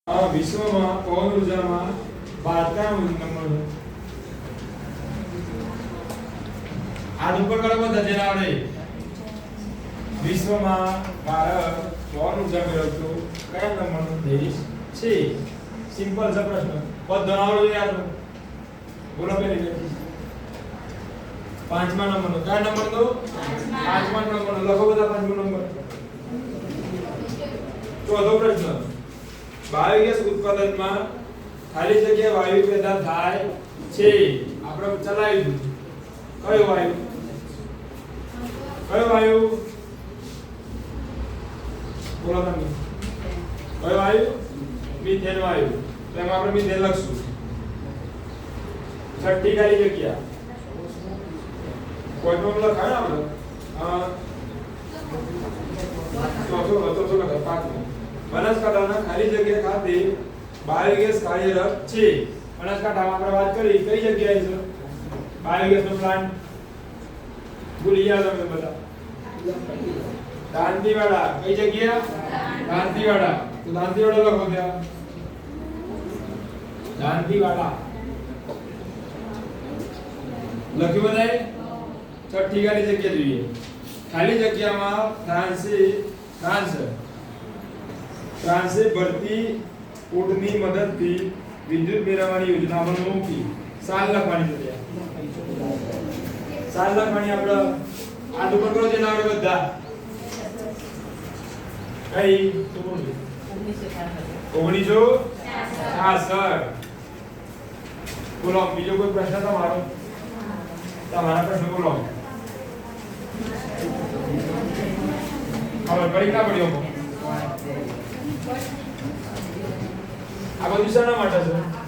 વિશ્વમાં પવન ઉર્જામાં ભારતનો નંબર આ ઉપર કરો બધા જેને આવડે વિશ્વમાં ભારત પવન ઉર્જા મેળવતો કયા નંબરનો દેશ છે સિમ્પલ છે પ્રશ્ન બધા આવડે યાદ બોલો પેલી પાંચમા નંબરનો કયા નંબરનો પાંચમા નંબરનો લખો બધા પાંચમો નંબર ચોથો પ્રશ્ન બાયોગેસ ઉત્પાદનમાં ખાલી જગ્યા વાયુ પેદા થાય છે આપણે ચલાવીશું કયો વાયુ બોલો તમે કયો વાયુ મિથેન વાયુ તો એમાં આપણે મિથેન લખશું છઠ્ઠી ખાલી જગ્યા કોઈ પણ લખાય આપણે ચોથો લખાય પાંચમો બનાસકાંઠાના ખાલી જગ્યા ખાતે બાયોગેસ કાર્યરત છે બનાસકાંઠામાં આપણે વાત કરી કઈ જગ્યાએ છે બાયોગેસનો પ્લાન્ટ ભૂલી ગયા તમે બધા દાંતીવાડા કઈ જગ્યા દાંતીવાડા તો દાંતીવાડા લખો ત્યાં દાંતીવાડા લખ્યું બધાએ છઠ્ઠી ખાલી જગ્યા જોઈએ ખાલી જગ્યામાં ફ્રાન્સે ભરતી ઊંટની મદદથી વિદ્યુત મેળવવાની યોજના અમલમાં મૂકી સાલ લખવાની છે સાલ લખવાની આપણે આ ઉપર કરો જે નામ બધા કઈ 1966 બોલો બીજો કોઈ પ્રશ્ન તમારો પ્રશ્ન બોલો હવે પરીક્ષા પડ્યો આ બધું શાના માટે છે